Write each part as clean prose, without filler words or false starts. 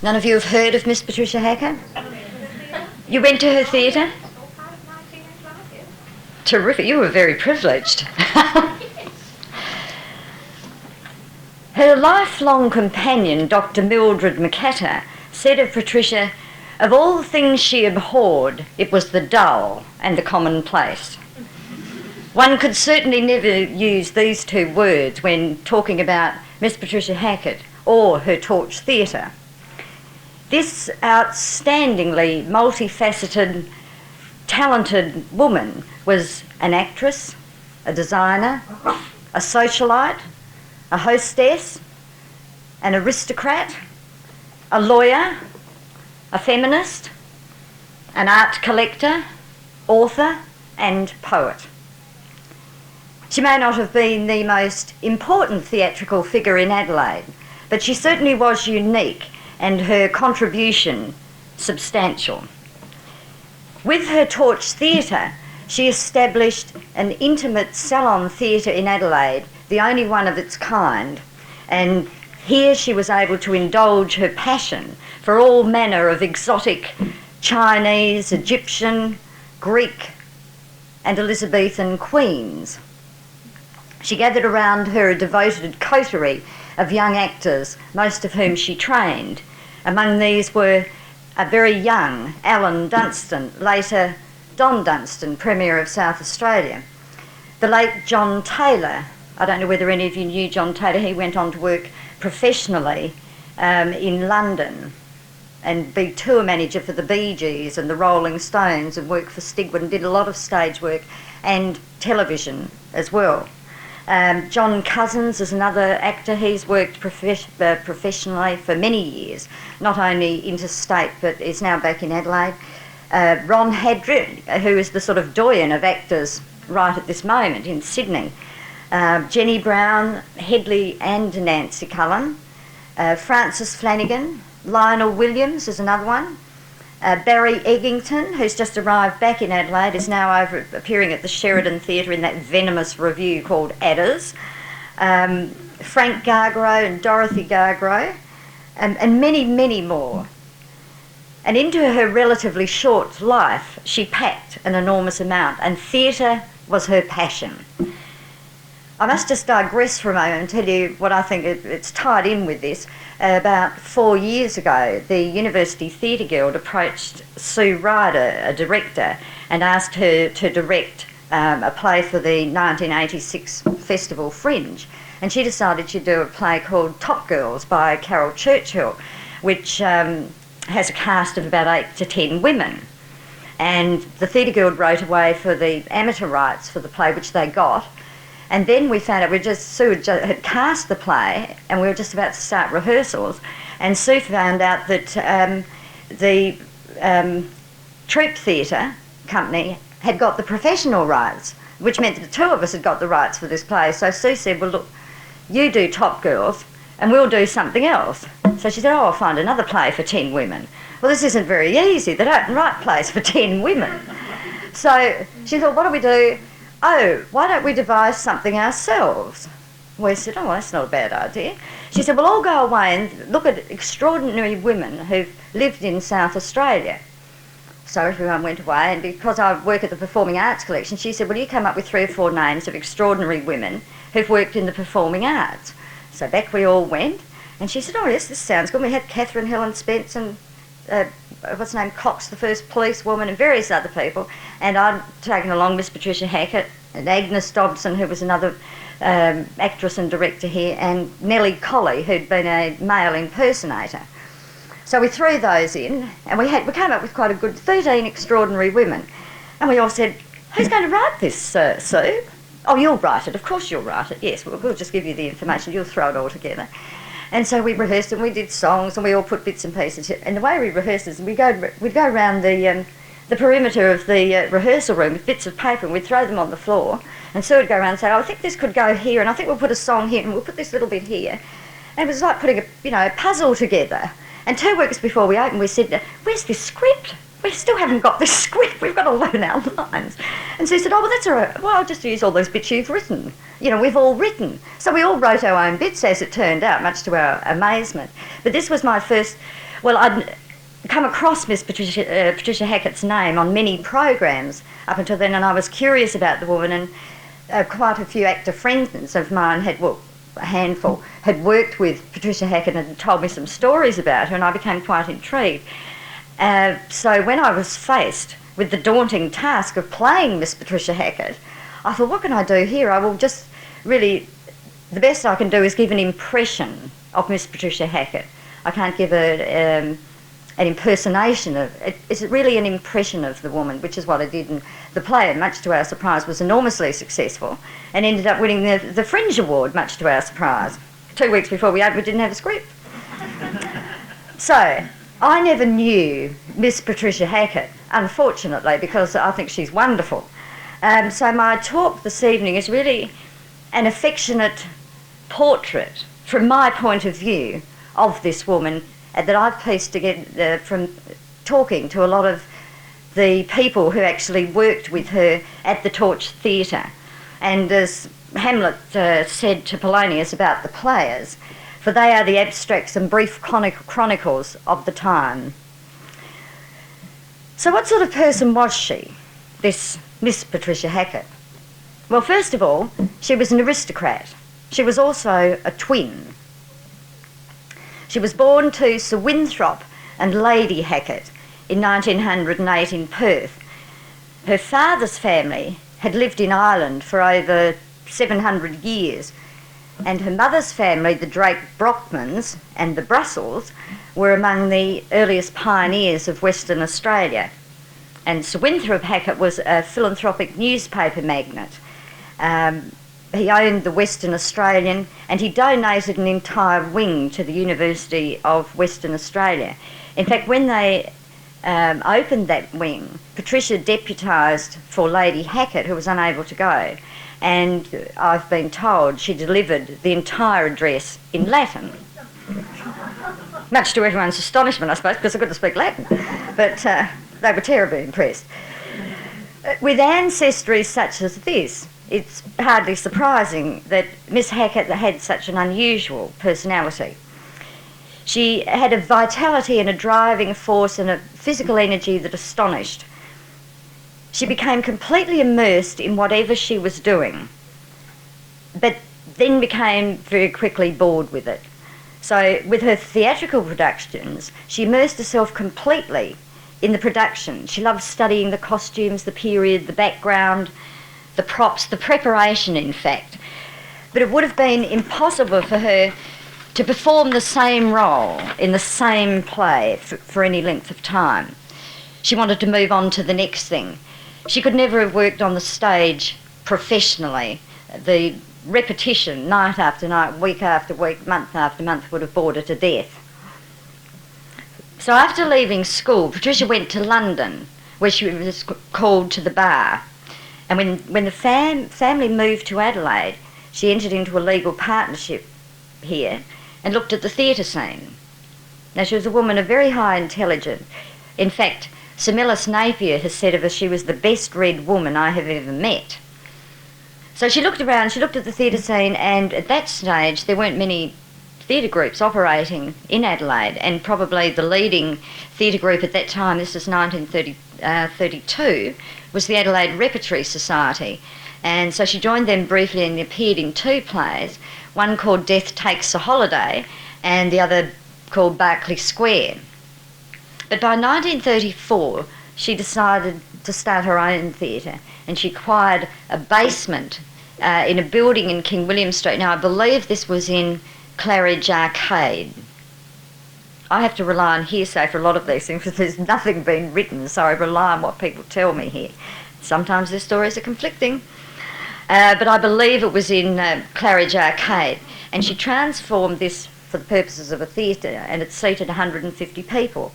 None of you have heard of Miss Patricia Hackett? You went to her theatre? Terrific, you were very privileged. Her lifelong companion, Dr. Mildred McCatter, said of Patricia, of all things she abhorred, it was the dull and the commonplace. One could certainly never use these two words when talking about Miss Patricia Hackett or her Torch Theatre. This outstandingly multifaceted, talented woman was an actress, a designer, a socialite, a hostess, an aristocrat, a lawyer, a feminist, an art collector, author and poet. She may not have been the most important theatrical figure in Adelaide, but she certainly was unique and her contribution substantial. With her Torch Theatre, she established an intimate salon theatre in Adelaide, the only one of its kind, and here she was able to indulge her passion for all manner of exotic Chinese, Egyptian, Greek and Elizabethan queens. She gathered around her a devoted coterie of young actors, most of whom she trained. Among these were a very young Alan Dunstan, later Don Dunstan, Premier of South Australia. The late John Taylor, I don't know whether any of you knew John Taylor, he went on to work professionally in London and be tour manager for the Bee Gees and the Rolling Stones and worked for Stigwood and did a lot of stage work and television as well. John Cousins is another actor. He's worked professionally for many years, not only interstate but is now back in Adelaide. Ron Hadrick, who is the sort of doyen of actors right at this moment in Sydney. Jenny Brown, Hedley and Nancy Cullen. Francis Flanagan, Lionel Williams is another one. Barry Eggington, who's just arrived back in Adelaide, is now over appearing at the Sheridan Theatre in that venomous review called Adders. Frank Gargro and Dorothy Gargro, and many, many more. And into her relatively short life, she packed an enormous amount, and theatre was her passion. I must just digress for a moment and tell you what I think it's tied in with this. About 4 years ago, the University Theatre Guild approached Sue Ryder, a director, and asked her to direct a play for the 1986 Festival Fringe. And she decided she'd do a play called Top Girls by Carol Churchill, which has a cast of about 8 to 10 women. And the Theatre Guild wrote away for the amateur rights for the play, which they got. And then we found out, Sue had cast the play and we were just about to start rehearsals, and Sue found out that the Troupe Theatre company had got the professional rights, which meant that the two of us had got the rights for this play. So Sue said, well look, you do Top Girls and we'll do something else. So she said, oh, I'll find another play for 10 women. Well, this isn't very easy, they don't write plays for 10 women. So she thought, what do we do? Oh, why don't we devise something ourselves? We said, oh, well, that's not a bad idea. She said, well, I'll go away and look at extraordinary women who've lived in South Australia. So everyone went away, and because I work at the Performing Arts Collection, she said, well, you come up with 3 or 4 names of extraordinary women who've worked in the performing arts. So back we all went, and she said, oh, yes, this sounds good. We had Catherine Helen Spence and what's her name, Cox, the first policewoman, and various other people, and I'd taken along Miss Patricia Hackett and Agnes Dobson, who was another actress and director here, and Nellie Colley, who'd been a male impersonator. So we threw those in, and we came up with quite a good 13 extraordinary women, and we all said, who's going to write this, Sue? Oh, you'll write it, of course you'll write it, yes, we'll just give you the information, you'll throw it all together. And so we rehearsed and we did songs and we all put bits and pieces. And the way we rehearsed is we'd go around the perimeter of the rehearsal room with bits of paper and we'd throw them on the floor. And Sue would go around and say, oh, I think this could go here and I think we'll put a song here and we'll put this little bit here. And it was like putting a puzzle together. And 2 weeks before we opened, we said, where's this script? we still haven't got this script, we've got to learn our lines. And so he said, oh, well, that's all right. Well, I'll just use all those bits you've written. You know, we've all written. So we all wrote our own bits, as it turned out, much to our amazement. But this was my first, well, I'd come across Miss Patricia Hackett's name on many programs up until then, and I was curious about the woman, and quite a few actor friends of mine had, well, a handful, had worked with Patricia Hackett and had told me some stories about her, and I became quite intrigued. So when I was faced with the daunting task of playing Miss Patricia Hackett, I thought, what can I do here? I will just really, the best I can do is give an impression of Miss Patricia Hackett. I can't give an impersonation of it. It's really an impression of the woman, which is what I did. And the play, much to our surprise, was enormously successful and ended up winning the Fringe Award, much to our surprise. 2 weeks before we opened, we didn't have a script. So I never knew Miss Patricia Hackett, unfortunately, because I think she's wonderful. So my talk this evening is really an affectionate portrait, from my point of view, of this woman that I've pieced together from talking to a lot of the people who actually worked with her at the Torch Theatre. And as Hamlet said to Polonius about the players, for they are the abstracts and brief chronicles of the time. So what sort of person was she, this Miss Patricia Hackett? Well, first of all, she was an aristocrat. She was also a twin. She was born to Sir Winthrop and Lady Hackett in 1908 in Perth. Her father's family had lived in Ireland for over 700 years, and her mother's family, the Drake Brockmans and the Brussells, were among the earliest pioneers of Western Australia. And Sir Winthrop Hackett was a philanthropic newspaper magnate. He owned the Western Australian, and he donated an entire wing to the University of Western Australia. In fact, when they opened that wing, Patricia deputised for Lady Hackett, who was unable to go, and I've been told she delivered the entire address in Latin. Much to everyone's astonishment, I suppose, because I couldn't speak Latin, but they were terribly impressed. With ancestry such as this, it's hardly surprising that Miss Hackett had such an unusual personality. She had a vitality and a driving force and a physical energy that astonished. She became completely immersed in whatever she was doing, but then became very quickly bored with it. So with her theatrical productions, she immersed herself completely in the production. She loved studying the costumes, the period, the background, the props, the preparation, in fact. But it would have been impossible for her to perform the same role in the same play for any length of time. She wanted to move on to the next thing. She could never have worked on the stage professionally. The repetition, night after night, week after week, month after month, would have bored her to death. So after leaving school, Patricia went to London, where she was called to the bar. And when the family moved to Adelaide, she entered into a legal partnership here and looked at the theatre scene. Now, she was a woman of very high intelligence. In fact, Sir Millis Napier has said of her, she was the best read woman I have ever met. So she looked around, she looked at the theatre scene, and at that stage there weren't many theatre groups operating in Adelaide, and probably the leading theatre group at that time, this was 1932, was the Adelaide Repertory Society. And so she joined them briefly and appeared in 2 plays, one called Death Takes a Holiday and the other called Berkeley Square. But by 1934, she decided to start her own theatre, and she acquired a basement in a building in King William Street. Now, I believe this was in Claridge Arcade. I have to rely on hearsay for a lot of these things because there's nothing been written, so I rely on what people tell me here. Sometimes their stories are conflicting. But I believe it was in Claridge Arcade, and she transformed this for the purposes of a theatre, and it seated 150 people.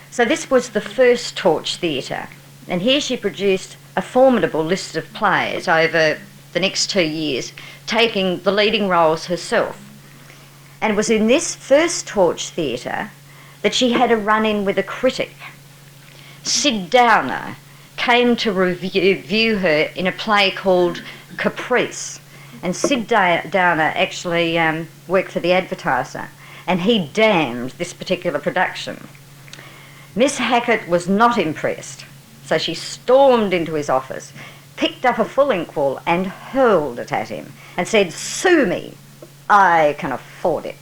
So this was the first Torch Theatre, and here she produced a formidable list of plays over the next 2 years, taking the leading roles herself. And it was in this first Torch Theatre that she had a run-in with a critic. Sid Downer came to review her in a play called Caprice. And Sid Downer actually worked for the Advertiser, and he damned this particular production. Miss Hackett was not impressed, so she stormed into his office, picked up a full inkwell and hurled it at him and said, "Sue me, I can afford it."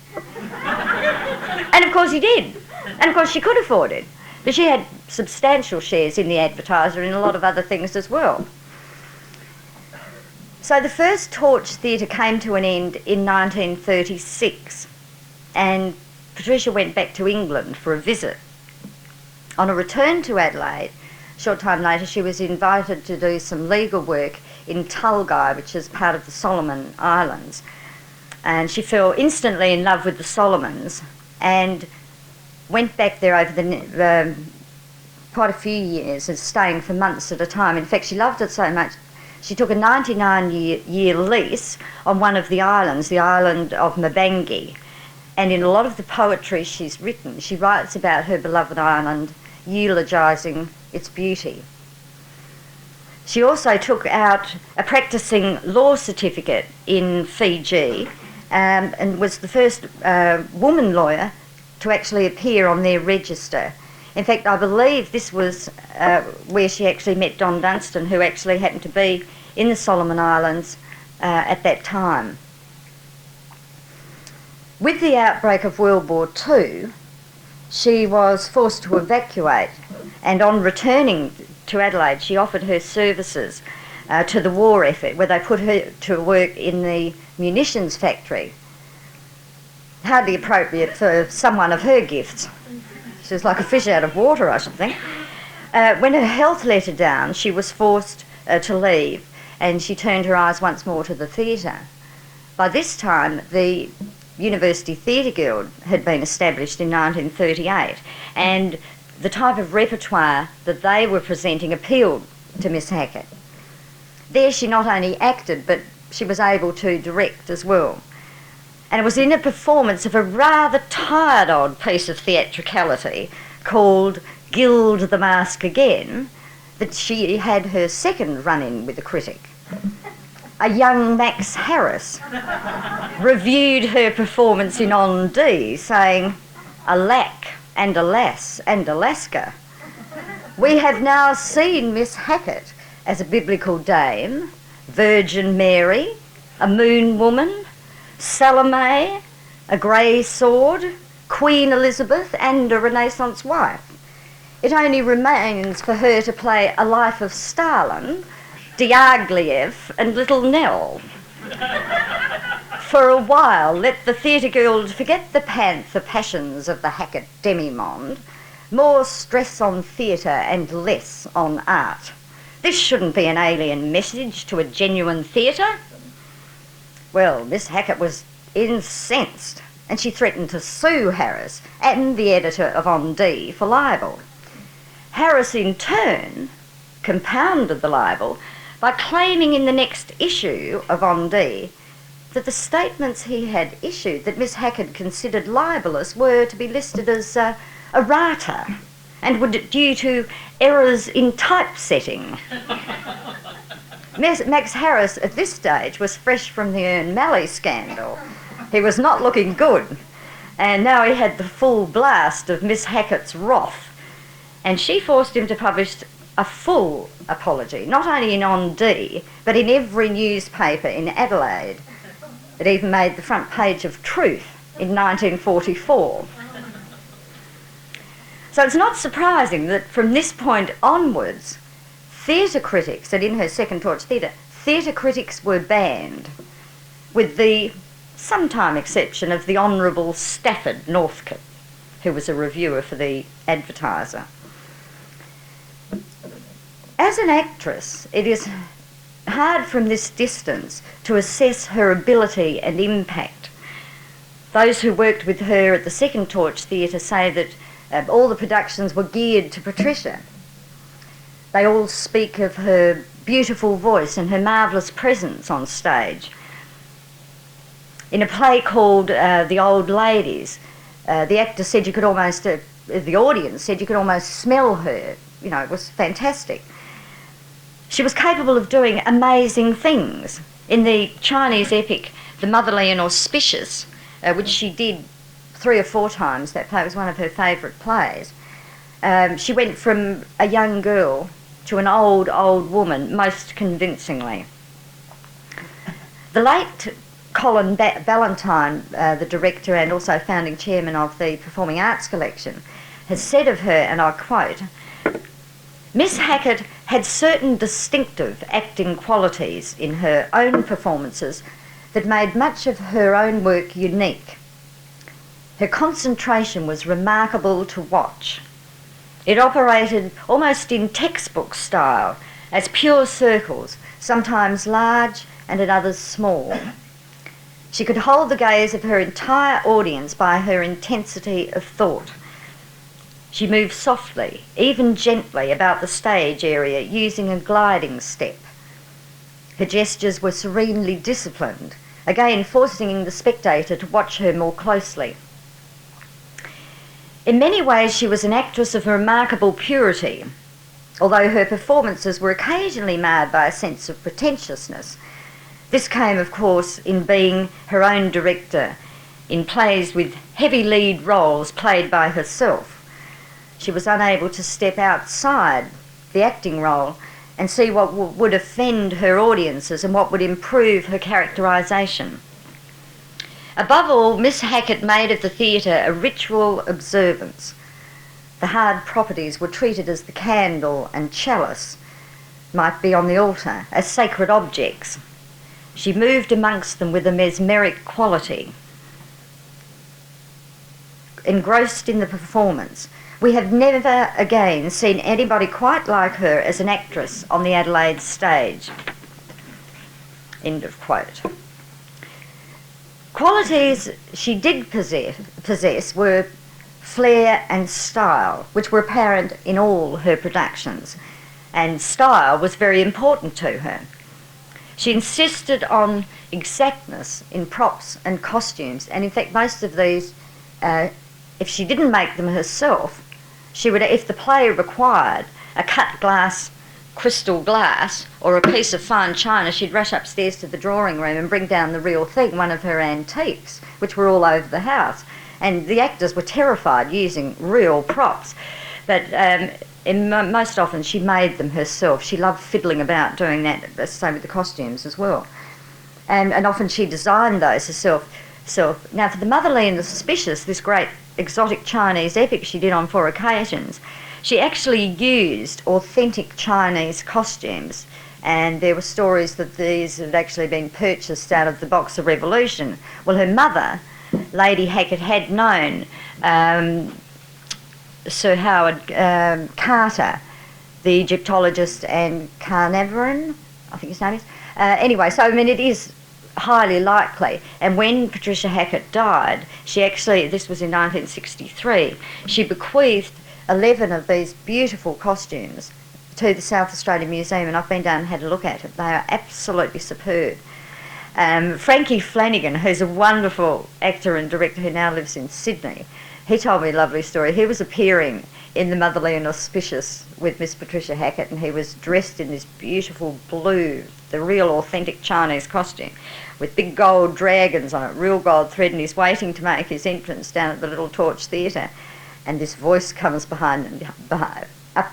And of course he did. And of course she could afford it. But she had substantial shares in the Advertiser and a lot of other things as well. So the first Torch Theatre came to an end in 1936, and Patricia went back to England for a visit. On a return to Adelaide, a short time later, she was invited to do some legal work in Tulgai, which is part of the Solomon Islands. And she fell instantly in love with the Solomons and went back there over quite a few years and staying for months at a time. In fact, she loved it so much, she took a 99-year lease on one of the islands, the island of Mabangi. And in a lot of the poetry she's written, she writes about her beloved island, eulogising its beauty. She also took out a practising law certificate in Fiji and was the first woman lawyer to actually appear on their register. In fact, I believe this was where she actually met Don Dunstan, who actually happened to be in the Solomon Islands at that time. With the outbreak of World War II, she was forced to evacuate, and on returning to Adelaide, she offered her services to the war effort, where they put her to work in the munitions factory. Hardly appropriate for someone of her gifts. She was like a fish out of water, I should think. When her health let her down, she was forced to leave, and she turned her eyes once more to the theatre. By this time, the University Theatre Guild had been established in 1938, and the type of repertoire that they were presenting appealed to Miss Hackett. There she not only acted, but she was able to direct as well. And it was in a performance of a rather tired-old piece of theatricality called Gild the Mask Again that she had her second run-in with a critic. A young Max Harris reviewed her performance in On Dee, saying, "Alack and alas and Alaska, we have now seen Miss Hackett as a biblical dame, Virgin Mary, a moon woman, Salome, a grey sword, Queen Elizabeth and a Renaissance wife. It only remains for her to play a life of Stalin, Diaghilev and Little Nell. For a while, let the Theatre Guild forget the panther passions of the Hackett demimonde. More stress on theatre and less on art. This shouldn't be an alien message to a genuine theatre." Well, Miss Hackett was incensed, and she threatened to sue Harris and the editor of On Dee for libel. Harris, in turn, compounded the libel by claiming in the next issue of On Dee that the statements he had issued that Miss Hackett considered libellous were to be listed as errata and were due to errors in typesetting. Max Harris at this stage was fresh from the Ern Malley scandal. He was not looking good, and now he had the full blast of Miss Hackett's wrath, and she forced him to publish a full apology, not only in On Dee, but in every newspaper in Adelaide. It even made the front page of Truth in 1944. So it's not surprising that from this point onwards, theatre critics, and in her second Torch Theatre, theatre critics were banned, with the sometime exception of the Honourable Stafford Northcote, who was a reviewer for the Advertiser. As an actress, it is hard from this distance to assess her ability and impact. Those who worked with her at the second Torch Theatre say that all the productions were geared to Patricia. They all speak of her beautiful voice and her marvellous presence on stage. In a play called The Old Ladies, the actor said you could almost the audience said you could almost smell her. You know, it was fantastic. She was capable of doing amazing things. In the Chinese epic, The Motherly and Auspicious, which she did 3 or 4 times, that play was one of her favourite plays, she went from a young girl to an old woman most convincingly. The late Colin Ballantyne, the director and also founding chairman of the Performing Arts Collection, has said of her, and I quote, "Miss Hackett had certain distinctive acting qualities in her own performances that made much of her own work unique. Her concentration was remarkable to watch. It operated almost in textbook style, as pure circles, sometimes large and at others small. She could hold the gaze of her entire audience by her intensity of thought. She moved softly, even gently, about the stage area using a gliding step. Her gestures were serenely disciplined, again forcing the spectator to watch her more closely. In many ways she was an actress of remarkable purity, although her performances were occasionally marred by a sense of pretentiousness. This came, of course, in being her own director in plays with heavy lead roles played by herself. She was unable to step outside the acting role and see what would offend her audiences and what would improve her characterisation. Above all, Miss Hackett made of the theatre a ritual observance. The hard properties were treated as the candle and chalice might be on the altar, as sacred objects. She moved amongst them with a mesmeric quality. Engrossed in the performance, we have never again seen anybody quite like her as an actress on the Adelaide stage." End of quote. Qualities she did possess were flair and style, which were apparent in all her productions, and style was very important to her. She insisted on exactness in props and costumes, and in fact most of these, if she didn't make them herself, she would, if the play required a cut glass, crystal glass, or a piece of fine china, she'd rush upstairs to the drawing room and bring down the real thing, one of her antiques, which were all over the house. And the actors were terrified using real props, but most often she made them herself. She loved fiddling about doing that, same with the costumes as well. And often she designed those herself. Now for The Motherly and the Suspicious, this great exotic Chinese epic she did on 4 occasions, she actually used authentic Chinese costumes, and there were stories that these had actually been purchased out of the Boxer Revolution. Well, her mother, Lady Hackett, had known Sir Howard Carter, the Egyptologist, and Carnarvon, I think his name is. Anyway, so I mean it is highly likely. And when Patricia Hackett died, she actually, this was in 1963, she bequeathed 11 of these beautiful costumes to the South Australian Museum, and I've been down and had a look at it. They are absolutely superb. Frankie Flanagan, who's a wonderful actor and director who now lives in Sydney, he told me a lovely story. He was appearing in The Motherly and Auspicious with Miss Patricia Hackett, and he was dressed in this beautiful blue, the real authentic Chinese costume, with big gold dragons on it, real gold thread, and he's waiting to make his entrance down at the Little Torch Theatre. And this voice comes up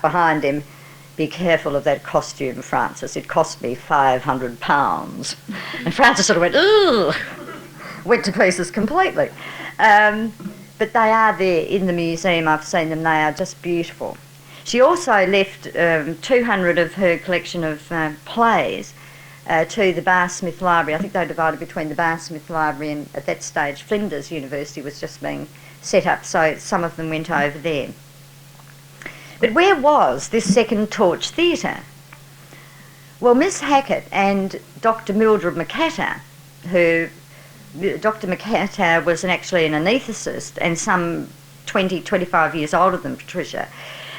behind him, "Be careful of that costume, Francis. It cost me £500. And Francis sort of went, "Ooh," went to pieces completely. But they are there in the museum. I've seen them. They are just beautiful. She also left 200 of her collection of plays to the Bar Smith Library. I think they divided between the Bar Smith Library and, at that stage, Flinders University was just being set up, so some of them went over there. But where was this Second Torch Theatre? Well, Miss Hackett and Dr. Mildred McAtter, who, Dr. McAtter was actually an anaesthetist and some 25 years older than Patricia,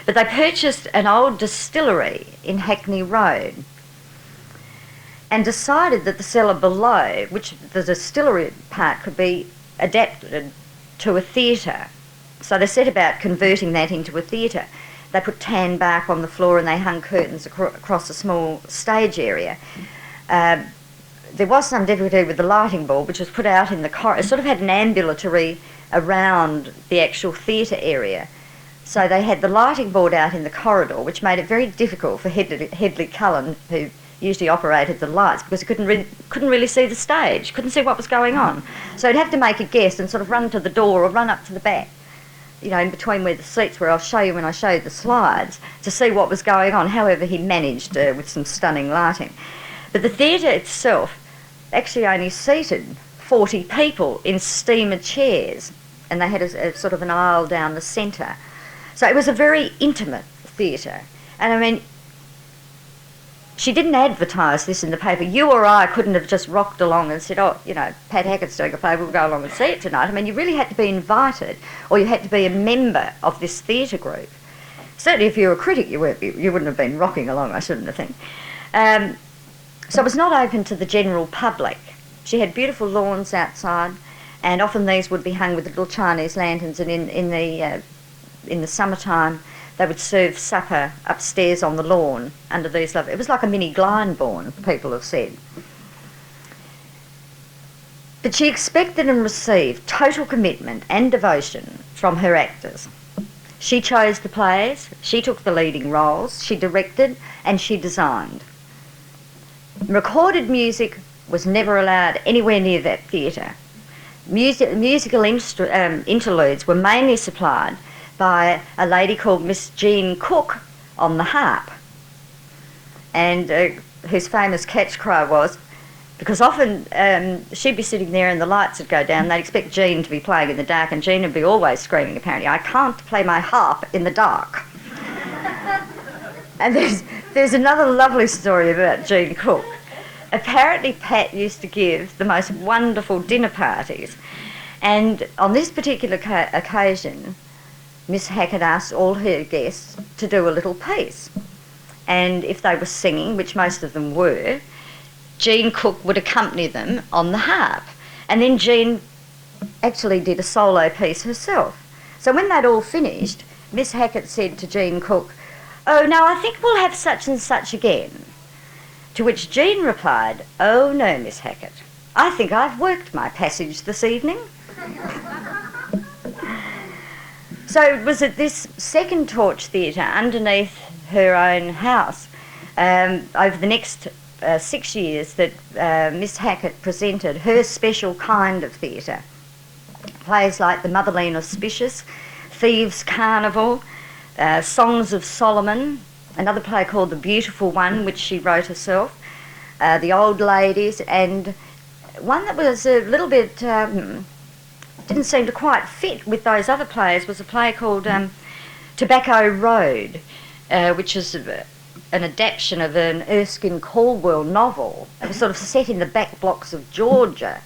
but they purchased an old distillery in Hackney Road and decided that the cellar below, which the distillery part could be adapted to a theatre. So they set about converting that into a theatre. They put tan bark on the floor and they hung curtains across a small stage area. There was some difficulty with the lighting board, which was put out in the corridor. It sort of had an ambulatory around the actual theatre area. So they had the lighting board out in the corridor, which made it very difficult for Hedley Cullen, who usually operated the lights, because he couldn't really see the stage, couldn't see what was going on. So he'd have to make a guess and sort of run to the door or run up to the back, you know, in between where the seats were. I'll show you when I show you the slides, to see what was going on. However, he managed with some stunning lighting. But the theatre itself actually only seated 40 people in steamer chairs, and they had a sort of an aisle down the centre. So it was a very intimate theatre. And I mean, she didn't advertise this in the paper. You or I couldn't have just rocked along and said, oh, you know, Pat Hackett's doing a play, we'll go along and see it tonight. I mean, you really had to be invited, or you had to be a member of this theatre group. Certainly if you were a critic, you wouldn't have been rocking along, I shouldn't have think. So it was not open to the general public. She had beautiful lawns outside, and often these would be hung with little Chinese lanterns, and in the summertime they would serve supper upstairs on the lawn under these lovely... It was like a mini Glyndebourne, people have said. But she expected and received total commitment and devotion from her actors. She chose the plays, she took the leading roles, she directed and she designed. Recorded music was never allowed anywhere near that theatre. Musical interludes were mainly supplied by a lady called Miss Jean Cook on the harp, and whose famous catch cry was, because often she'd be sitting there and the lights would go down, they'd expect Jean to be playing in the dark, and Jean would be always screaming apparently, "I can't play my harp in the dark." And there's another lovely story about Jean Cook. Apparently Pat used to give the most wonderful dinner parties, and on this particular occasion Miss Hackett asked all her guests to do a little piece, and if they were singing, which most of them were, Jean Cook would accompany them on the harp, and then Jean actually did a solo piece herself. So when they'd all finished, Miss Hackett said to Jean Cook, "Oh, now I think we'll have such and such again." To which Jean replied, "Oh no, Miss Hackett, I think I've worked my passage this evening." So it was at this second Torch Theatre underneath her own house over the next 6 years that Miss Hackett presented her special kind of theatre. Plays like The Motherleen Auspicious, Thieves' Carnival, Songs of Solomon, another play called The Beautiful One, which she wrote herself, The Old Ladies, and one that was a little bit... didn't seem to quite fit with those other plays was a play called Tobacco Road, which is an adaptation of an Erskine Caldwell novel. It was sort of set in the back blocks of Georgia,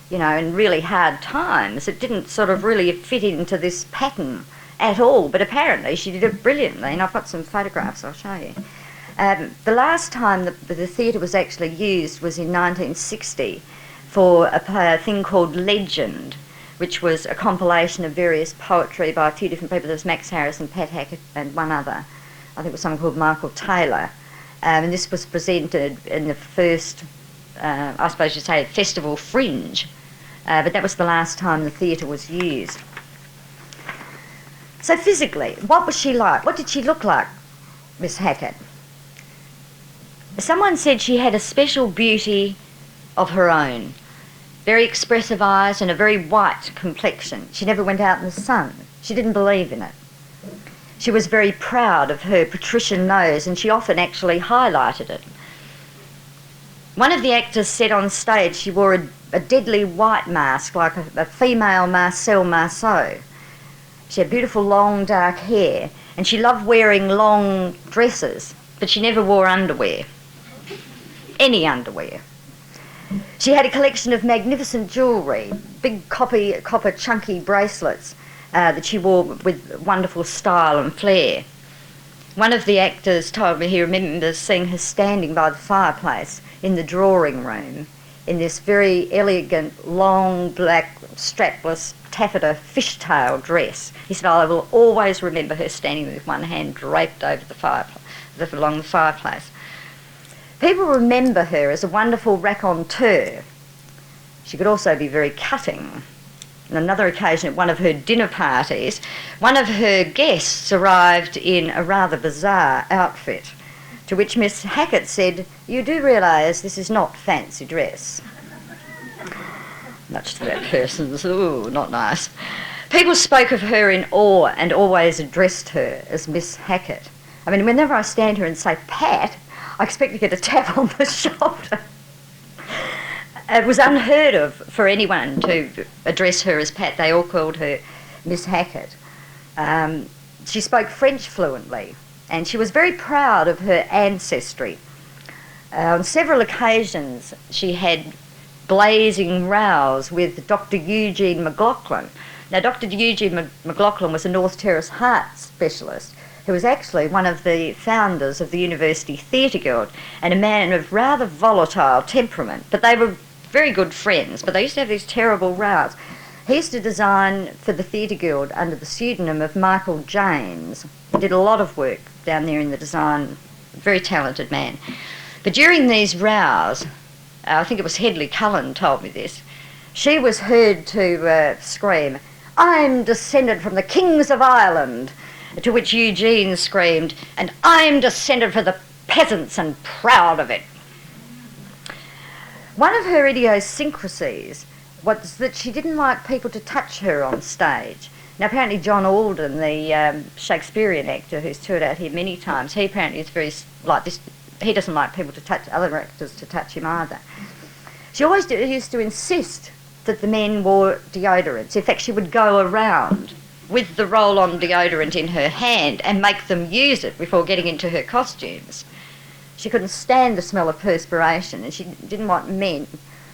you know, in really hard times. It didn't sort of really fit into this pattern at all, but apparently she did it brilliantly, and I've got some photographs I'll show you. The last time the theatre was actually used was in 1960 for a thing called Legend, which was a compilation of various poetry by a few different people. There was Max Harris and Pat Hackett and one other. I think it was someone called Michael Taylor. And this was presented in the first, I suppose you'd say, Festival Fringe. But that was the last time the theatre was used. So physically, what was she like? What did she look like, Miss Hackett? Someone said she had a special beauty of her own. Very expressive eyes and a very white complexion. She never went out in the sun. She didn't believe in it. She was very proud of her patrician nose, and she often actually highlighted it. One of the actors said on stage she wore a deadly white mask, like a female Marcel Marceau. She had beautiful long dark hair, and she loved wearing long dresses, but she never wore underwear. Any underwear. She had a collection of magnificent jewellery, big copper chunky bracelets that she wore with wonderful style and flair. One of the actors told me he remembers seeing her standing by the fireplace in the drawing room in this very elegant, long, black, strapless taffeta fishtail dress. He said, I will always remember her standing with one hand draped over along the fireplace. People remember her as a wonderful raconteur. She could also be very cutting. On another occasion at one of her dinner parties, one of her guests arrived in a rather bizarre outfit, to which Miss Hackett said, "You do realise this is not fancy dress." Much to that person's, ooh, not nice. People spoke of her in awe and always addressed her as Miss Hackett. I mean, whenever I stand here and say Pat, I expect to get a tap on the shoulder. It was unheard of for anyone to address her as Pat. They all called her Miss Hackett. She spoke French fluently, and she was very proud of her ancestry. On several occasions, she had blazing rows with Dr. Eugene McLaughlin. Now, Dr. Eugene McLaughlin was a North Terrace heart specialist who was actually one of the founders of the University Theatre Guild and a man of rather volatile temperament. But they were very good friends, but they used to have these terrible rows. He used to design for the Theatre Guild under the pseudonym of Michael James. He did a lot of work down there in the design, very talented man. But during these rows, I think it was Hedley Cullen told me this, she was heard to scream, "I'm descended from the kings of Ireland," to which Eugene screamed, "And I'm descended from the peasants and proud of it." One of her idiosyncrasies was that she didn't like people to touch her on stage. Now, apparently John Alden, the Shakespearean actor who's toured out here many times, he apparently is very like this. He doesn't like people to touch, other actors to touch him either. She always used to insist that the men wore deodorants. In fact, she would go around with the roll-on deodorant in her hand and make them use it before getting into her costumes. She couldn't stand the smell of perspiration, and she didn't want men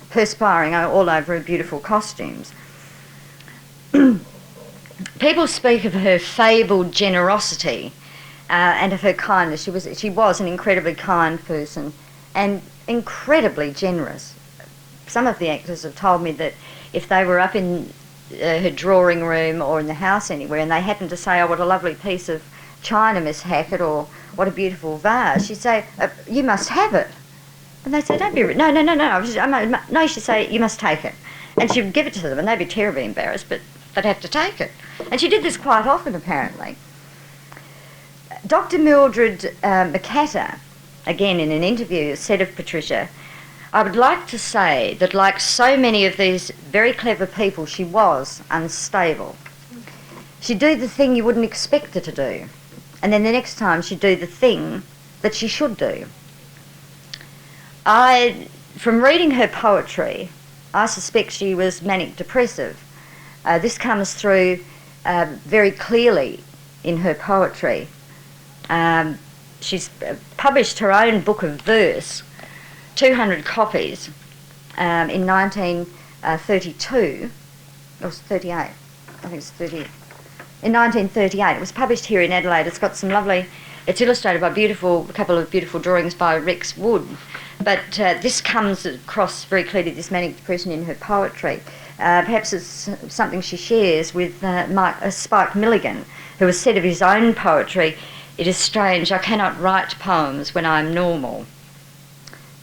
perspiring all over her beautiful costumes. People speak of her fabled generosity and of her kindness. She was an incredibly kind person and incredibly generous. Some of the actors have told me that if they were up in her drawing room or in the house anywhere and they happened to say, "Oh, what a lovely piece of china, Miss Hackett," or "What a beautiful vase," she'd say, "You must have it." And they'd say, "Don't be rude." No. No, she'd say, "You must take it." And she would give it to them, and they'd be terribly embarrassed, but they'd have to take it. And she did this quite often, apparently. Dr. Mildred McCatter, again in an interview, said of Patricia, "I would like to say that like so many of these very clever people, she was unstable. She'd do the thing you wouldn't expect her to do, and then the next time she'd do the thing that she should do." From reading her poetry, I suspect she was manic depressive. This comes through very clearly in her poetry. She's published her own book of verse, 200 copies, in 1932. It was 38. I think it's 30. In 1938. It was published here in Adelaide. It's got some lovely... It's illustrated by a couple of beautiful drawings by Rex Wood. But this comes across very clearly, this manic depression in her poetry. Perhaps it's something she shares with Spike Milligan, who has said of his own poetry, "It is strange, I cannot write poems when I'm normal."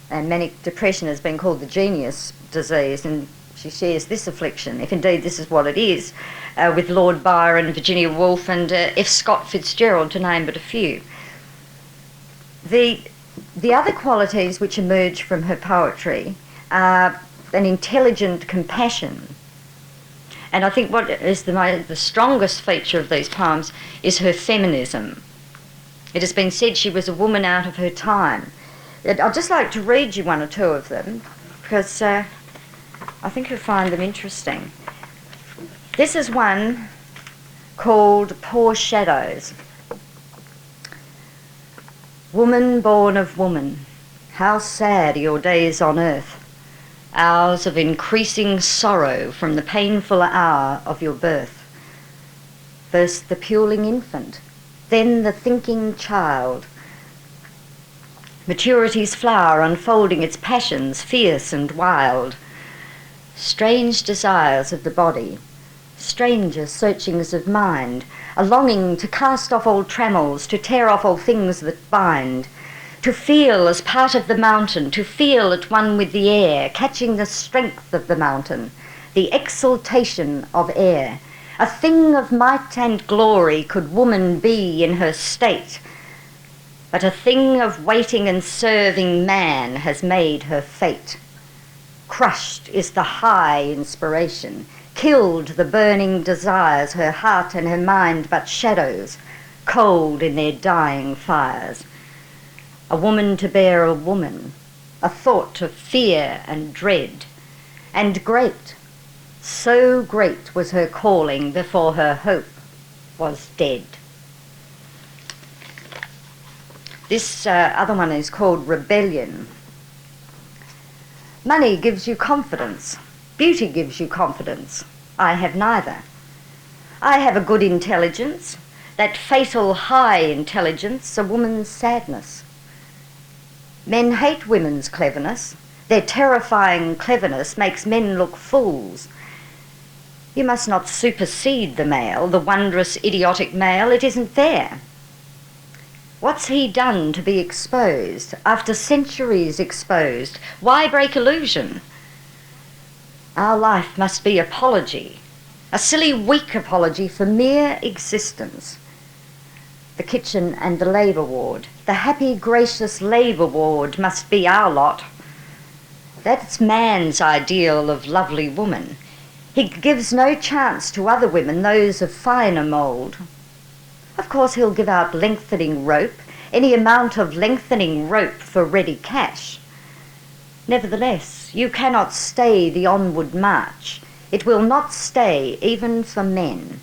And manic depression has been called the genius disease, and she shares this affliction, if indeed this is what it is, with Lord Byron, Virginia Woolf and F. Scott Fitzgerald, to name but a few. The other qualities which emerge from her poetry are an intelligent compassion. And I think what is the strongest feature of these poems is her feminism. It has been said she was a woman out of her time. I'd just like to read you one or two of them because I think you'll find them interesting. This is one called Poor Shadows. Woman born of woman, how sad are your days on earth, hours of increasing sorrow from the painful hour of your birth. First the puling infant, then the thinking child, maturity's flower unfolding its passions fierce and wild, strange desires of the body, stranger searchings of mind, a longing to cast off all trammels, to tear off all things that bind, to feel as part of the mountain, to feel at one with the air, catching the strength of the mountain, the exaltation of air. A thing of might and glory could woman be in her state, but a thing of waiting and serving man has made her fate. Crushed is the high inspiration, killed the burning desires, her heart and her mind but shadows, cold in their dying fires. A woman to bear a woman, a thought of fear and dread, and great, so great was her calling before her hope was dead. This other one is called Rebellion. Money gives you confidence. Beauty gives you confidence. I have neither. I have a good intelligence, that fatal high intelligence, a woman's sadness. Men hate women's cleverness. Their terrifying cleverness makes men look fools. You must not supersede the male, the wondrous idiotic male. It isn't there. What's he done to be exposed, after centuries exposed? Why break illusion? Our life must be apology, a silly, weak apology for mere existence. The kitchen and the labour ward, the happy, gracious labour ward must be our lot. That's man's ideal of lovely woman. He gives no chance to other women, those of finer mould. Of course he'll give out lengthening rope, any amount of lengthening rope for ready cash. Nevertheless, you cannot stay the onward march. It will not stay even for men.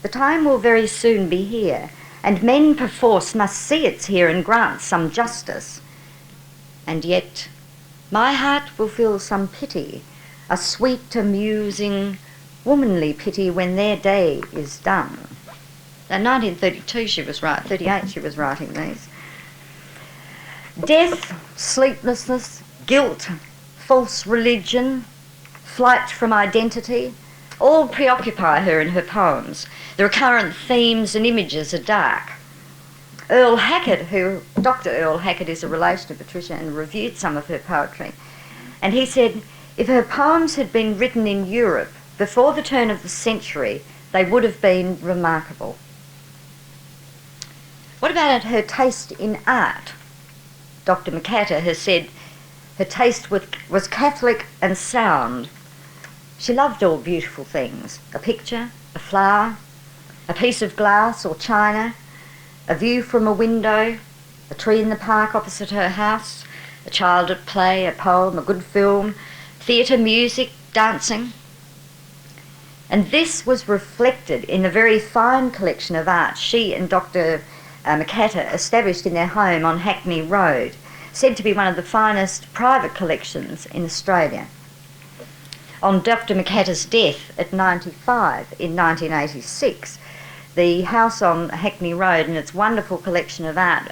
The time will very soon be here, and men perforce must see it's here and grant some justice. And yet my heart will feel some pity, a sweet, amusing, womanly pity when their day is done. In 1932 she was right, 38 she was writing these. Death, sleeplessness, guilt, false religion, flight from identity, all preoccupy her in her poems. The recurrent themes and images are dark. Earl Hackett, Dr. Earl Hackett is a relation of Patricia and reviewed some of her poetry, and he said if her poems had been written in Europe before the turn of the century, they would have been remarkable. What about her taste in art? Dr. McAtter has said her taste was Catholic and sound. She loved all beautiful things, a picture, a flower, a piece of glass or china, a view from a window, a tree in the park opposite her house, a child at play, a poem, a good film, theatre, music, dancing. And this was reflected in a very fine collection of art she and Dr. McAtter established in their home on Hackney Road, said to be one of the finest private collections in Australia. On Dr. McAtter's death at 95 in 1986, the house on Hackney Road and its wonderful collection of art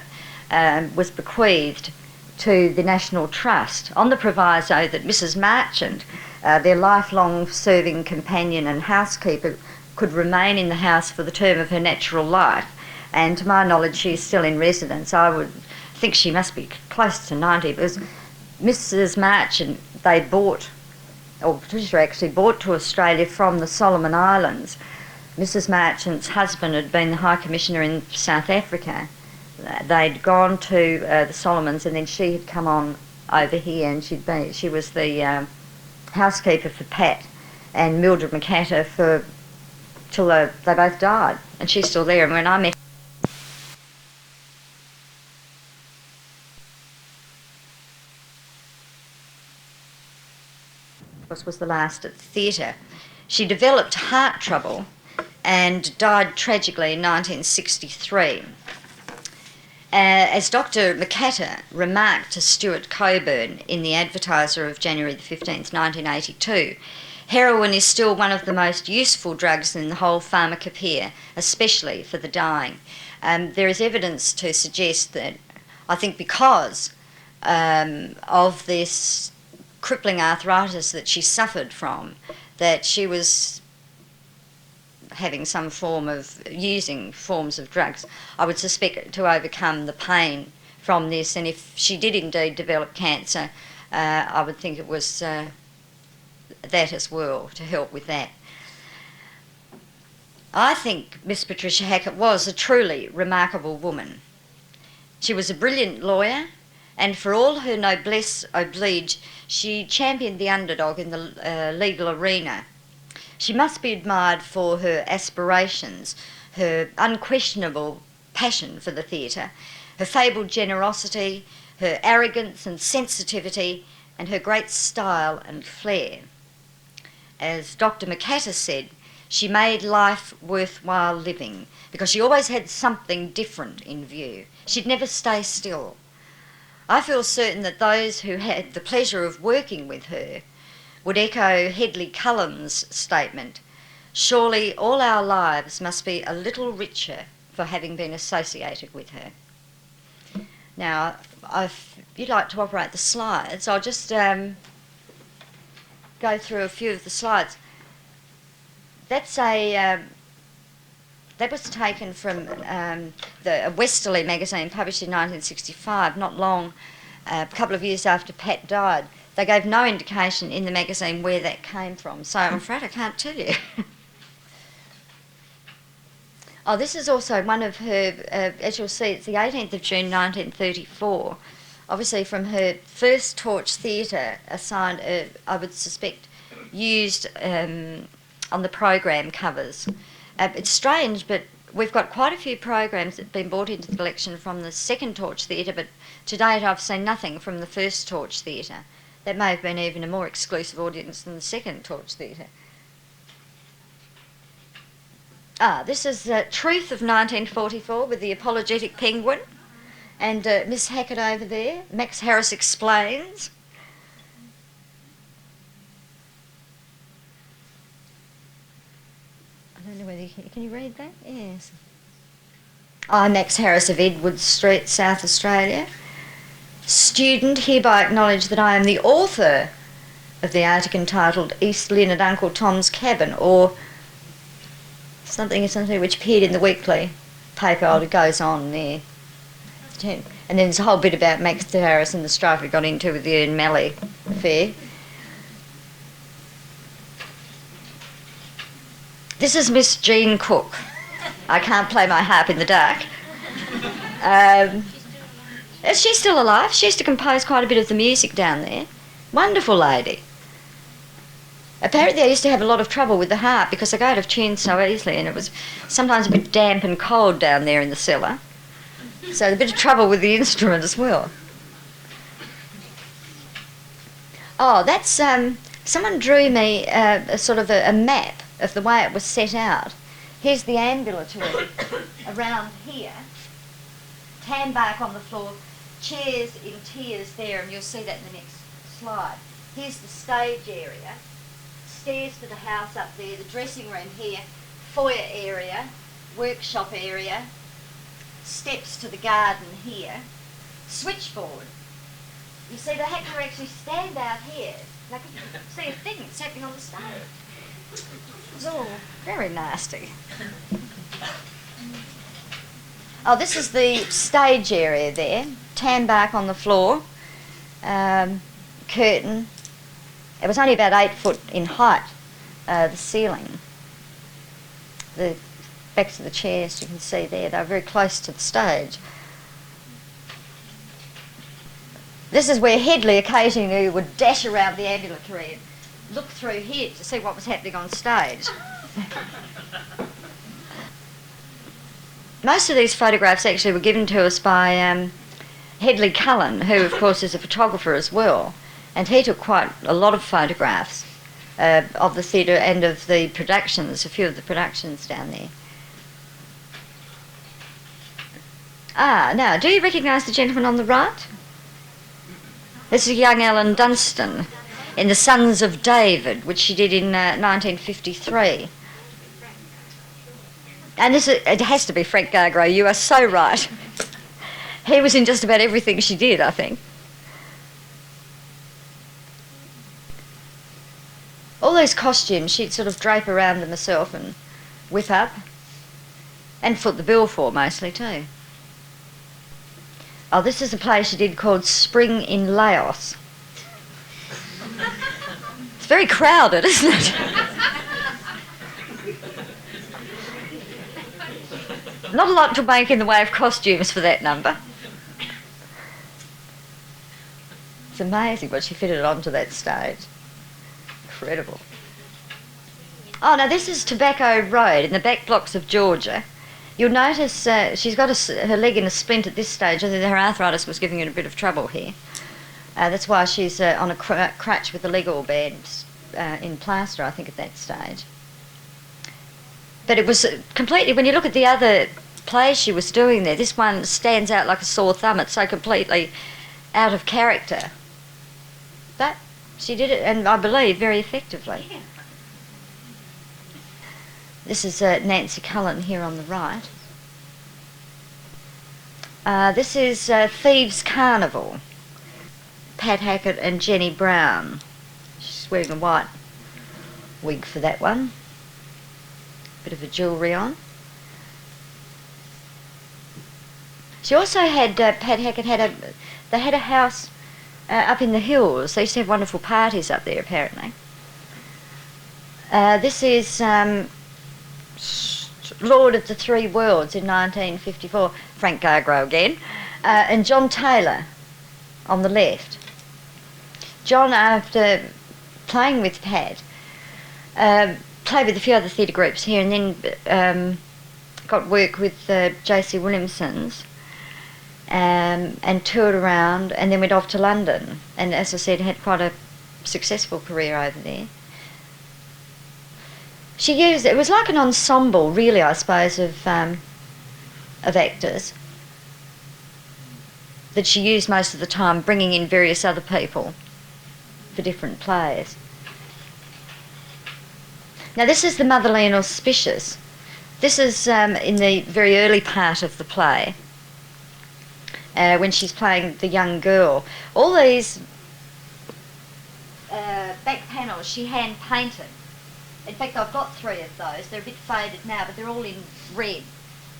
was bequeathed to the National Trust on the proviso that Mrs. Marchant, their lifelong serving companion and housekeeper, could remain in the house for the term of her natural life. And to my knowledge, she's still in residence. I would think she must be close to 90, because Mrs. Marchant, they bought, or Patricia actually bought to Australia from the Solomon Islands. Mrs. Marchant's husband had been the High Commissioner in South Africa. They'd gone to the Solomons, and then she had come on over here, and she was the housekeeper for Pat and Mildred McAtter till they both died, and she's still there. And when I met was the last at the theatre. She developed heart trouble and died tragically in 1963. As Dr. McAtter remarked to Stuart Coburn in the Advertiser of January the 15th, 1982, heroin is still one of the most useful drugs in the whole pharmacopoeia, especially for the dying. There is evidence to suggest that, I think because of this crippling arthritis that she suffered from, that she was having some form of using forms of drugs, I would suspect, to overcome the pain from this. And if she did indeed develop cancer, I would think it was that as well, to help with that. I think Miss Patricia Hackett was a truly remarkable woman. She was a brilliant lawyer, and for all her noblesse oblige, she championed the underdog in the legal arena. She must be admired for her aspirations, her unquestionable passion for the theatre, her fabled generosity, her arrogance and sensitivity, and her great style and flair. As Dr. McAtter said, she made life worthwhile living because she always had something different in view. She'd never stay still. I feel certain that those who had the pleasure of working with her would echo Hedley Cullen's statement, "Surely all our lives must be a little richer for having been associated with her." Now, if you'd like to operate the slides, I'll just go through a few of the slides. That's that was taken from the Westerly magazine, published in 1965, not long, a couple of years after Pat died. They gave no indication in the magazine where that came from, so I'm afraid I can't tell you. Oh, this is also one of her, as you'll see, it's the 18th of June 1934. Obviously from her first Torch Theatre, assigned, I would suspect, used on the program covers. It's strange, but we've got quite a few programs that have been brought into the collection from the second Torch Theatre, but to date I've seen nothing from the first Torch Theatre. That may have been even a more exclusive audience than the second Torch Theatre. This is Truth of 1944 with the apologetic penguin and Miss Hackett over there. Max Harris Explains. I don't know whether can you read that? Yes. I'm Max Harris of Edward Street, South Australia. Student, hereby acknowledge that I am the author of the article entitled East Lynne at Uncle Tom's Cabin, or something which appeared in the weekly paper. It goes on there. And then there's a whole bit about Max Harris and the strife he got into with the Ern Malley affair. This is Miss Jean Cook. I can't play my harp in the dark. She's still alive. She used to compose quite a bit of the music down there. Wonderful lady. Apparently I used to have a lot of trouble with the harp because I go out of tune so easily, and it was sometimes a bit damp and cold down there in the cellar. So a bit of trouble with the instrument as well. Oh, that's, someone drew me a sort of a map of the way it was set out. Here's the ambulatory around here. Tan bark on the floor, chairs in tiers there, and you'll see that in the next slide. Here's the stage area. Stairs to the house up there, the dressing room here, foyer area, workshop area, steps to the garden here, switchboard. You see, they had to actually stand out here. They could see a thing that's happening on the stage. It was all very nasty. Oh, this is the stage area there. Tan bark on the floor, curtain. It was only about 8 foot in height, the ceiling. The backs of the chairs, you can see there, they were very close to the stage. This is where Hedley occasionally would dash around the ambulatory and look through here to see what was happening on stage. Most of these photographs actually were given to us by Hedley Cullen, who of course is a photographer as well. And he took quite a lot of photographs of the theatre and of the productions, a few of the productions down there. Now, do you recognise the gentleman on the right? This is young Ellen Dunstan in The Sons of David, which she did in 1953. And it has to be Frank Gargrove, you are so right. He was in just about everything she did, I think. All those costumes, she'd sort of drape around them herself and whip up and foot the bill for mostly too. Oh, this is a play she did called Spring in Laos. It's very crowded, isn't it? Not a lot to make in the way of costumes for that number. It's amazing what she fitted onto that stage. Incredible. Oh, now this is Tobacco Road in the back blocks of Georgia. You'll notice she's got her leg in a splint at this stage. I think her arthritis was giving her a bit of trouble here. That's why she's on a crutch with the leg all bad in plaster, I think, at that stage. But it was completely, when you look at the other plays she was doing there, this one stands out like a sore thumb. It's so completely out of character. But she did it, and I believe, very effectively. Yeah. This is Nancy Cullen here on the right. This is Thieves' Carnival. Pat Hackett and Jenny Brown. She's wearing a white wig for that one. Bit of a jewellery on. She also had, Pat Hackett they had a house up in the hills. They used to have wonderful parties up there, apparently. This is Lord of the Three Worlds in 1954, Frank Gargro again, and John Taylor on the left. John, after playing with Pat, played with a few other theatre groups here, and then got work with J.C. Williamson's and toured around, and then went off to London, and as I said, had quite a successful career over there. She used, it was like an ensemble, really, I suppose, of actors that she used most of the time, bringing in various other people for different plays. Now this is The Motherly and Auspicious. This is in the very early part of the play, when she's playing the young girl. All these back panels she hand painted. In fact, I've got 3 of those. They're a bit faded now, but they're all in red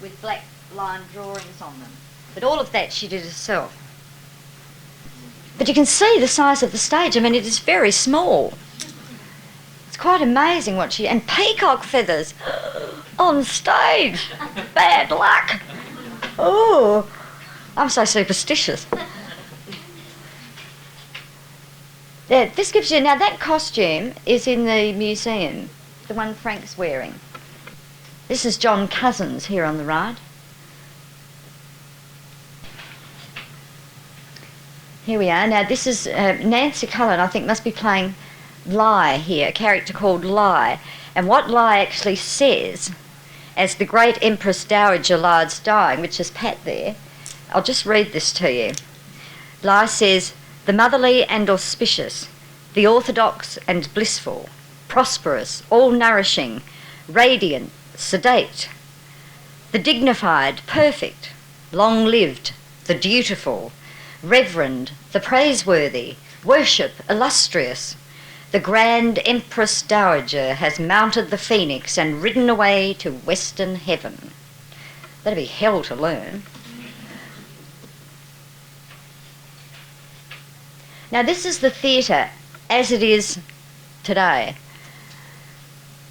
with black line drawings on them. But all of that she did herself. But you can see the size of the stage. I mean, it is very small. It's quite amazing what she... And peacock feathers on stage. Bad luck. Oh, I'm so superstitious. Yeah, this gives you... Now, that costume is in the museum, the one Frank's wearing. This is John Cousins here on the right. Here we are. Now, this is Nancy Cullen, I think, must be playing Lie here, a character called Lie. And what Lie actually says, as the great Empress Dowager lies dying, which is Pat there, I'll just read this to you. Lie says, "The motherly and auspicious, the orthodox and blissful, prosperous, all-nourishing, radiant, sedate, the dignified, perfect, long-lived, the dutiful, reverend, the praiseworthy, worship, illustrious, the grand Empress Dowager has mounted the phoenix and ridden away to western heaven." That'd be hell to learn. Now this is the theatre as it is today.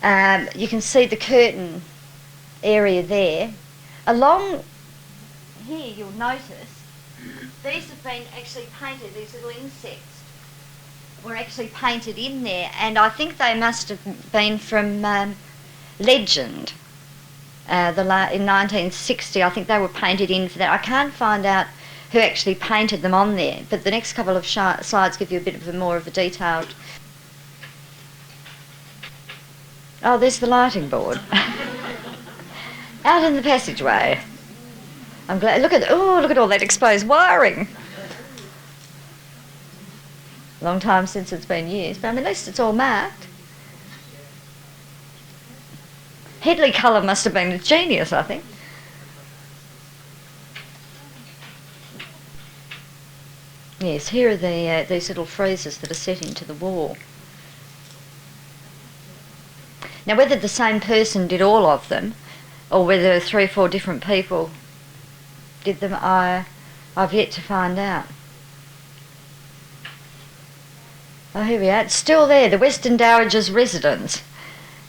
You can see the curtain area there. Along here you'll notice these have been actually painted, these little insects were actually painted in there, and I think they must have been from Legend. In 1960 I think they were painted in for that. I can't find out who actually painted them on there, but the next couple of slides give you a bit of more of a detailed... Oh, there's the lighting board. Out in the passageway. I'm glad, look at all that exposed wiring. Long time since it's been used, but I mean, at least it's all marked. Hedley Cullen must have been a genius, I think. Yes, here are these little freezers that are set into the wall. Now, whether the same person did all of them, or whether 3 or 4 different people did them, I've yet to find out. Oh, here we are. It's still there, the Western Dowager's Residence,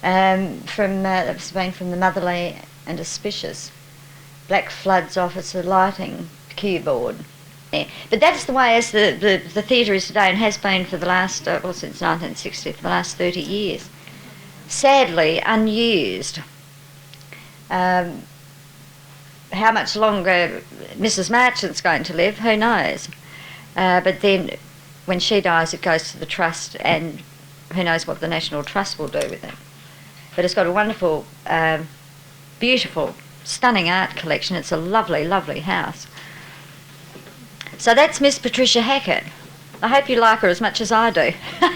that's been from the Motherly and Auspicious. Black Floods Officer Lighting Keyboard. Yeah. But that's the way as the theatre is today, and has been for the last, since 1960, for the last 30 years. Sadly unused. How much longer Mrs. Marchant's going to live, who knows? But then when she dies, it goes to the trust, and who knows what the National Trust will do with it. But it's got a wonderful, beautiful, stunning art collection. It's a lovely, lovely house. So that's Miss Patricia Hackett. I hope you like her as much as I do. Well,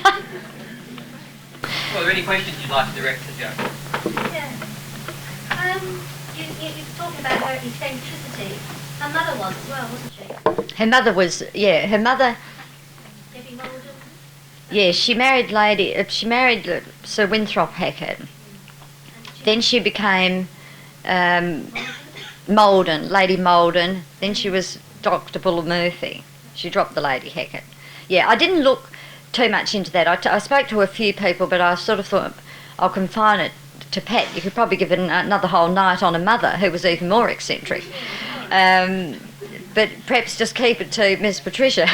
are there any questions you'd like to direct to Jo? Yeah. You're talking about her eccentricity. Her mother was as well, wasn't she? Her mother was, her mother... Debbie Malden? Yeah, she married Sir Winthrop Hackett. Then she became Malden, Lady Malden. Then she was Dr. Buller Murphy. She dropped the Lady Hackett. Yeah, I didn't look too much into that. I spoke to a few people, but I sort of thought I'll confine it to Pat. You could probably give it another whole night on a mother who was even more eccentric. But perhaps just keep it to Miss Patricia.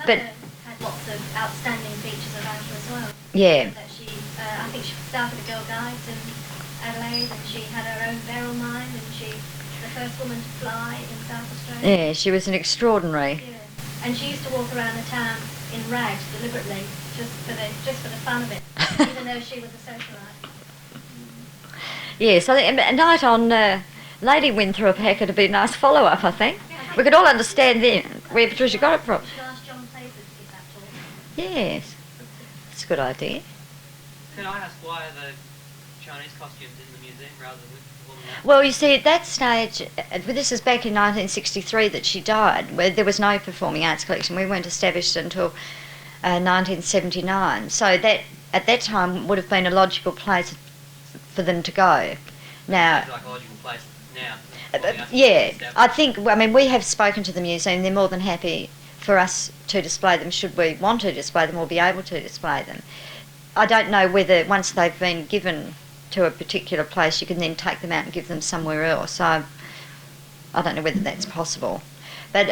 But had lots of outstanding features about her as well. Yeah. That she, I think she started the Girl Guides in Adelaide, and she had her own barrel mine, and she the first woman to fly in South Australia. Yeah, she was an extraordinary. Yeah. And she used to walk around the town in rags deliberately, just for the fun of it, even though she was a socialite. Yes, I think a night on Lady Winthrop Hackett would be a nice follow-up, I think. We could all understand then where Patricia got it from. Should ask John Playford to give that talk. Yes, it's a good idea. Can I ask why are the Chinese costumes in the museum rather than the woman? Well, you see, at that stage, this is back in 1963 that she died, where there was no performing arts collection. We weren't established until 1979. So that, at that time, would have been a logical place for them to go. Now, It's like a logical place now. yeah, I think, we have spoken to the museum. They're more than happy for us to display them, should we want to display them or be able to display them. I don't know whether once they've been given to a particular place, you can then take them out and give them somewhere else. So I don't know whether that's possible. But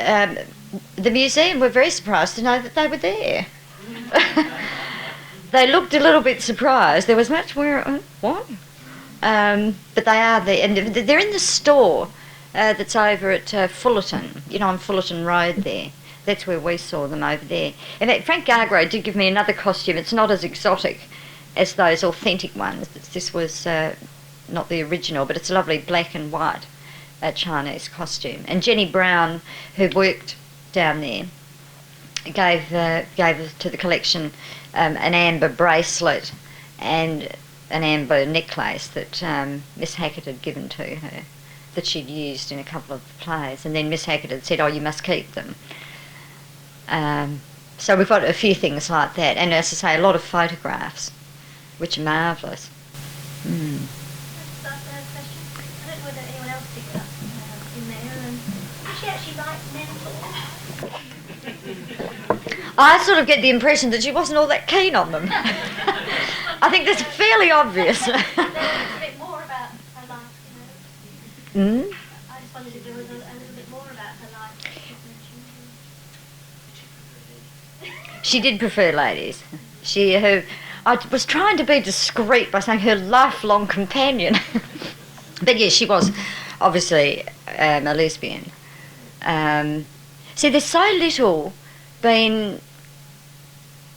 the museum were very surprised to know that they were there. They looked a little bit surprised. There was much more, what? But they are there, and they're in the store that's over at Fullerton, on Fullerton Road there. That's where we saw them over there. In fact, Frank Gargrove did give me another costume. It's not as exotic as those authentic ones. This was not the original, but it's a lovely black and white Chinese costume. And Jenny Brown, who worked down there, gave to the collection an amber bracelet and an amber necklace that Miss Hackett had given to her, that she'd used in a couple of plays. And then Miss Hackett had said, "Oh, you must keep them." So we've got a few things like that, and as I say, a lot of photographs, which are marvellous. Mm. That's the third question. I don't know whether anyone else picked up in there. Did she actually write mentors? I sort of get the impression that she wasn't all that keen on them. I think that's fairly obvious. There was a bit more about her life, Mm? I just wondered if there was a little bit more about her life. She did prefer ladies. I was trying to be discreet by saying her lifelong companion. But yes, she was obviously a lesbian. See, there's so little been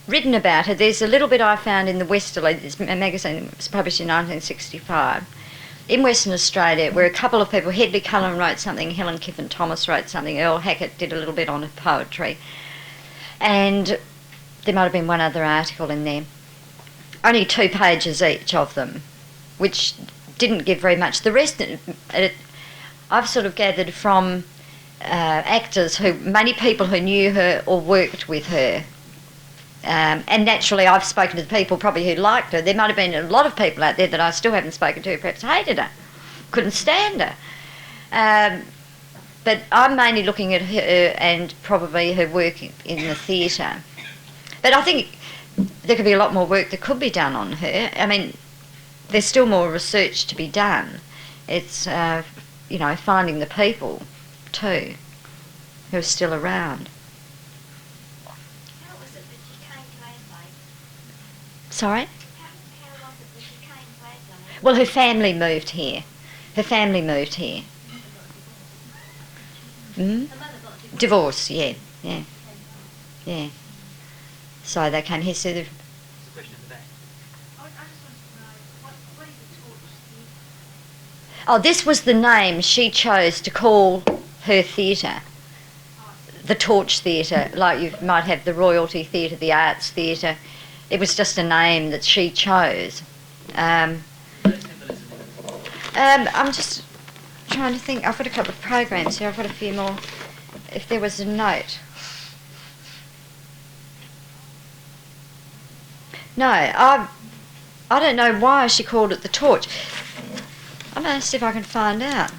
written about her. There's a little bit I found in the Westerly, this magazine that was published in 1965, in Western Australia, where a couple of people, Hedley Cullen wrote something, Helen Kiffin Thomas wrote something, Earl Hackett did a little bit on her poetry, and there might have been one other article in there. Only 2 pages each of them, which didn't give very much. The rest, I've sort of gathered from actors many people who knew her or worked with her, And naturally, I've spoken to the people probably who liked her. There might have been a lot of people out there that I still haven't spoken to who perhaps hated her, couldn't stand her. But I'm mainly looking at her and probably her work in the theatre. But I think there could be a lot more work that could be done on her. I mean, there's still more research to be done. It's, finding the people too who are still around. How was it that she came to Adelaide? Sorry? How was it that she came to Adelaide? Well, her family moved here. Her family moved here. Mm? Her mother got divorced. Divorce, yeah. So they came here, so It's a question of the back. I just wanted to know, what is the torch theatre? Oh, this was the name she chose to call her theatre. The Torch Theatre, like you might have the Royalty Theatre, the Arts Theatre. It was just a name that she chose. I'm just trying to think. I've got a couple of programs here. I've got a few more. If there was a note. No, I don't know why she called it the Torch. I'm going to see if I can find out.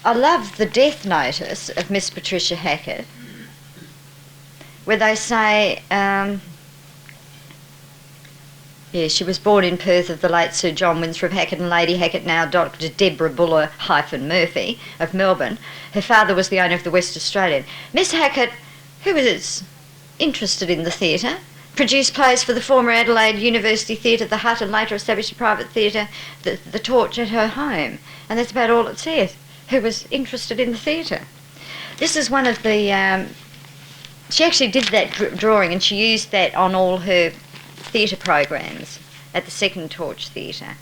I love the death notice of Miss Patricia Hackett, where they say, she was born in Perth of the late Sir John Winthrop Hackett and Lady Hackett, now Dr. Deborah Buller-Murphy of Melbourne. Her father was the owner of the West Australian. Miss Hackett, who was interested in the theatre, produced plays for the former Adelaide University Theatre, the Hut, and later established a private theatre, the Torch, at her home. And that's about all it says. Who was interested in the theatre. This is one of the... she actually did that drawing, and she used that on all her theatre programs at the Second Torch Theatre.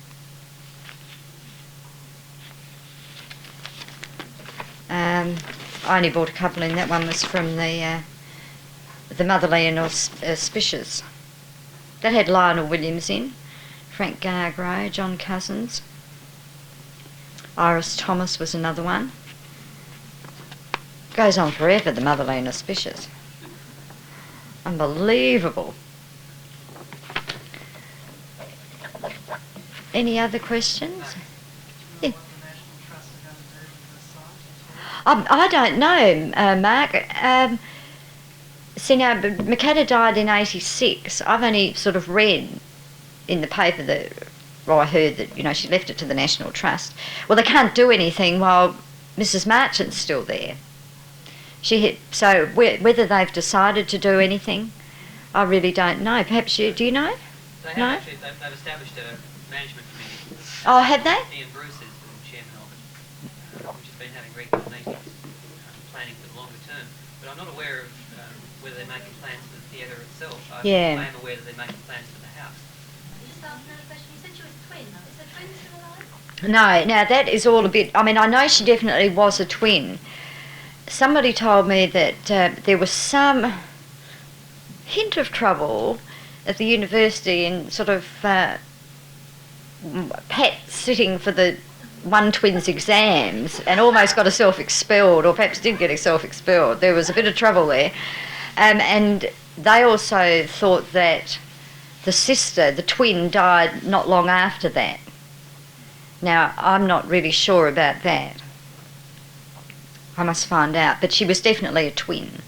I only bought a couple in. That one was from the Motherly and Auspicious. That had Lionel Williams in, Frank Gargro, John Cousins. Iris Thomas was another one. Goes on forever, the Motherly and Auspicious. Unbelievable. Any other questions? Yeah. I don't know, Mark. See, now, McKenna died in 86. I've only sort of read in the paper that... Well, I heard that, she left it to the National Trust. Well, they can't do anything while Mrs. Marchant's still there. So whether they've decided to do anything, I really don't know. Perhaps do you know? They have No? actually, they've established a management committee. Oh, have they? Ian Bruce is the chairman of it, which has been having regular meetings, planning for the longer term. But I'm not aware of whether they're making plans for the theatre itself. I am aware that they're making plans for the house. Just ask another question. You said she was a twin. Is the twin still alive? No, now that is all a bit... I mean, I know she definitely was a twin. Somebody told me that there was some hint of trouble at the university in sort of Pat sitting for the one twin's exams and almost got herself expelled, or perhaps did get herself expelled. There was a bit of trouble there. And they also thought that the sister, the twin, died not long after that. Now, I'm not really sure about that. I must find out, but she was definitely a twin.